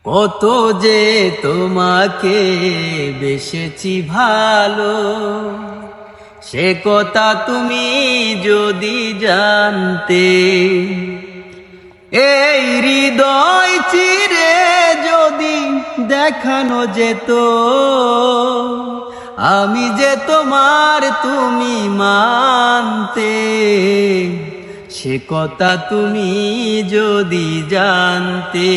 কত যে তোমাকে বেসেছি ভালো, সে কথা তুমি যদি জানতে। এই হৃদয় চিরে যদি দেখানো যেত, আমি যে তোমার তুমি মানতে। সে কথা তুমি যদি জানতে,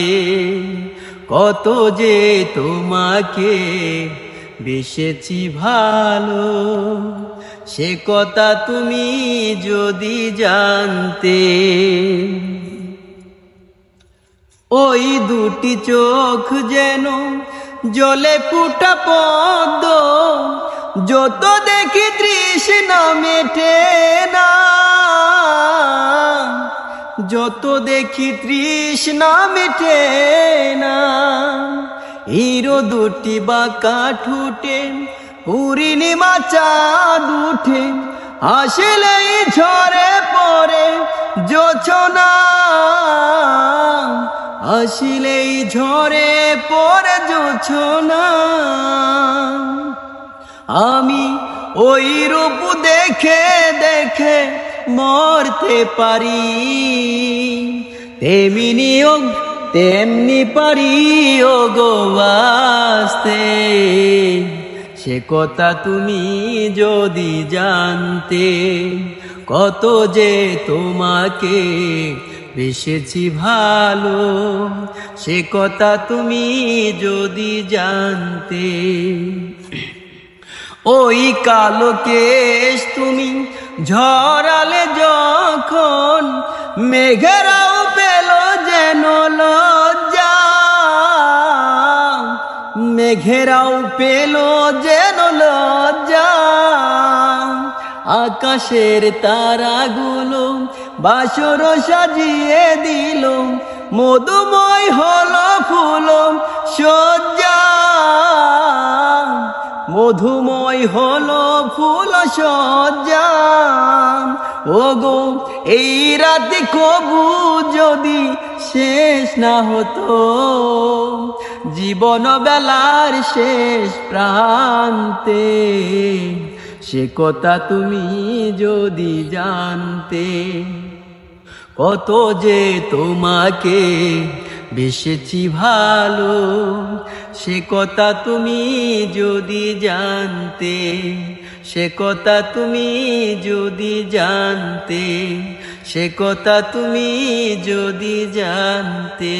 কত যে তোমাকে বেসেছি ভালো, সে কথা তুমি যদি জানতে। ওই দুটি চোখ যেন জলে ফুটা পদ্ম, যত দেখি তৃষ্ণা মেটে না, যত দেখি তৃষ্ণা মেটে না। হিরো দুটি বাঁকা ঠুটে পূর্ণিমা চাঁদ উঠে, আসলেই ঝরে পড়ে জোছনা, আসলেই ঝরে পড়ে জোছনা। আমি ওই রূপ দেখে দেখে মরতে পারি, তেমনি পারি ও গো বাঁচতে। সে কথা তুমি যদি জানতে, কত যে তোমাকে বেসেছি ভালো, সে কথা তুমি যদি জানতে। ওই কালো কেশ তুমি ঝরালে যখন, মেঘেরাও পেল যেন লজ্জা, মেঘেরাও পেল যেন লজ্জা। আকাশের তারাগুলো বাসর সাজিয়ে দিল, মধুময় হলো ফুল সজ্জা, মধুময় হলো ফুল সজ্জা। ওগো এই রাতে কবু যদি শেষ না হতো, জীবন বেলার শেষ প্রান্তে। সে কথা তুমি যদি জানতে, কত যে তোমাকে বেসেছি ভালো, সে কথা তুমি যদি জানতে। সে কথা তুমি যদি জানতে, সে কথা তুমি যদি জানতে।